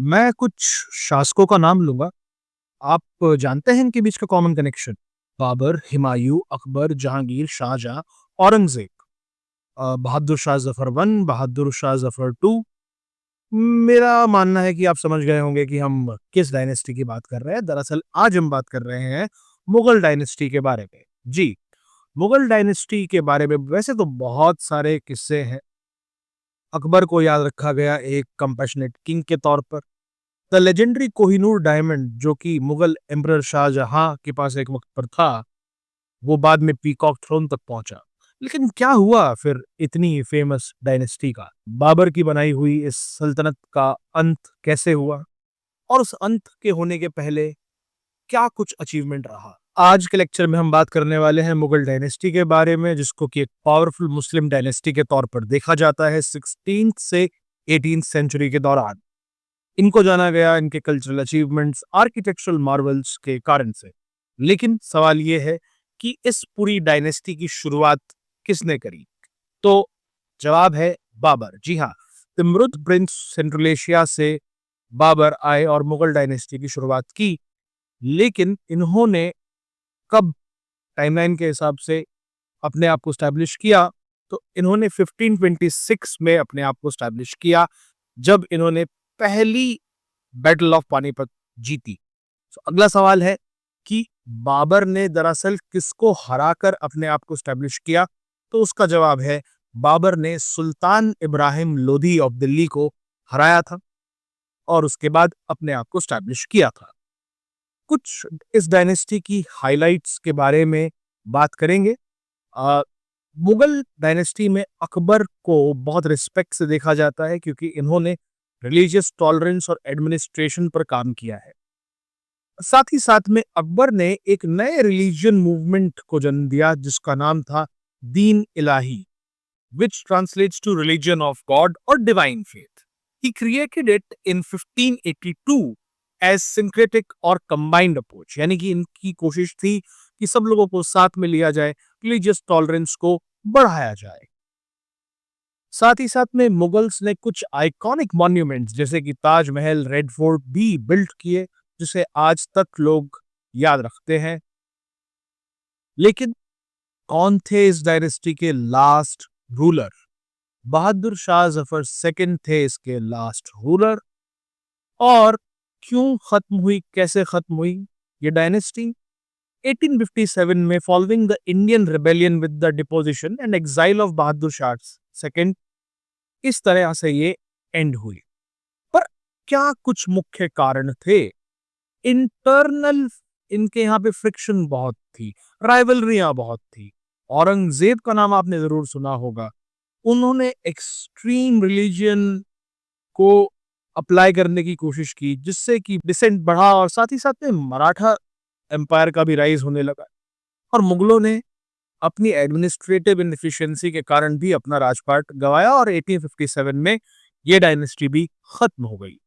मैं कुछ शासकों का नाम लूँगा। आप जानते हैं इनके बीच का कॉमन कनेक्शन? बाबर, हुमायूँ, अकबर, जहांगीर, शाहजहाँ, औरंगज़ेब। बहादुर शाह ज़फ़र 1, बहादुर शाह ज़फ़र 2। मेरा मानना है कि आप समझ गए होंगे कि हम किस डायनेस्टी की बात कर रहे हैं। दरअसल आज हम बात कर रहे हैं मुगल डायनेस्टी के बारे में। जी, मुगल डायनेस्टी के बारे में वैसे तो बहुत सारे किस्से हैं। अकबर को याद रखा गया एक कंपैशनेट किंग के तौर पर। द लेजेंडरी कोहिनूर डायमंड जो कि मुगल एम्परर शाहजहां के पास एक वक्त पर था, वो बाद में पीकॉक थ्रोन तक पहुंचा। लेकिन क्या हुआ फिर इतनी फेमस डायनेस्टी का? बाबर की बनाई हुई इस सल्तनत का अंत कैसे हुआ और उस अंत के होने के पहले क्या कुछ अचीवमेंट रहा? आज के लेक्चर में हम बात करने वाले हैं मुगल डायनेस्टी के बारे में, जिसको कि एक पावरफुल मुस्लिम डायनेस्टी के तौर पर देखा जाता है 16th से 18th सेंचुरी के दौरान। इनको जाना गया इनके कल्चरल अचीवमेंट्स, आर्किटेक्चरल मार्वल्स के कारण से। लेकिन सवाल ये है कि इस पूरी डायनेस्टी की शुरुआत किसने करी? तो जवाब है बाबर। जी हाँ, तिमरुद प्रिंस सेंट्रल एशिया से बाबर आए और मुगल डायनेस्टी की शुरुआत की। लेकिन इन्होंने कब टाइमलाइन के हिसाब से अपने आप को स्टैब्लिश किया? तो इन्होंने 1526 में अपने आप को स्टैब्लिश किया, जब इन्होंने पहली बैटल ऑफ पानीपत जीती। तो अगला सवाल है कि बाबर ने दरअसल किसको हराकर अपने आप को स्टैब्लिश किया? तो उसका जवाब है बाबर ने सुल्तान इब्राहिम लोधी ऑफ दिल्ली को हराया था और उसके बाद अपने आप को स्टैब्लिश किया था। कुछ इस डायनेस्टी की हाइलाइट्स के बारे में बात करेंगे। अ, मुगल डायनेस्टी में अकबर को बहुत रिस्पेक्ट से देखा जाता है क्योंकि इन्होंने रिलीजियस टॉलरेंस और एडमिनिस्ट्रेशन पर काम किया है। साथ ही साथ में अकबर ने एक नए रिलीजियन मूवमेंट को जन्म दिया जिसका नाम था दीन इलाही, which translates to religion of God or divine faith. He created it in 1582 as syncretic और combined approach, यानी कि इनकी कोशिश थी कि सब लोगों को साथ में लिया जाए, रिलीजियस टॉलरेंस को बढ़ाया जाए। साथ ही साथ में मुगल्स ने कुछ आइकॉनिक मॉन्यूमेंट्स जैसे कि ताजमहल, रेड फोर्ट भी बिल्ड किए, जिसे आज तक लोग याद रखते हैं। लेकिन कौन थे इस डायनेस्टी के last ruler? Bahadur Shah Zafar second थे इसके लास्ट रूलर। और क्यों खत्म हुई, कैसे खत्म हुई ये डायनेस्टी? 1857 में following the Indian rebellion with the deposition and exile of Bahadur Shah second, इस तरह से ये एंड हुई। पर क्या कुछ मुख्य कारण थे? इंटरनल इनके यहाँ पे फ्रिक्शन बहुत थी, राइवलरियां बहुत थी। औरंगजेब का नाम आपने जरूर सुना होगा। उन्होंने एक्सट्रीम रिलीजियन को अप्लाई करने की कोशिश की जिससे कि डिसेंट बढ़ा और साथ ही साथ में मराठा एम्पायर का भी राइज होने लगा। और मुगलों ने अपनी एडमिनिस्ट्रेटिव इनएफिशिएंसी के कारण भी अपना राजपाट गंवाया और 1857 में ये डायनेस्टी भी खत्म हो गई।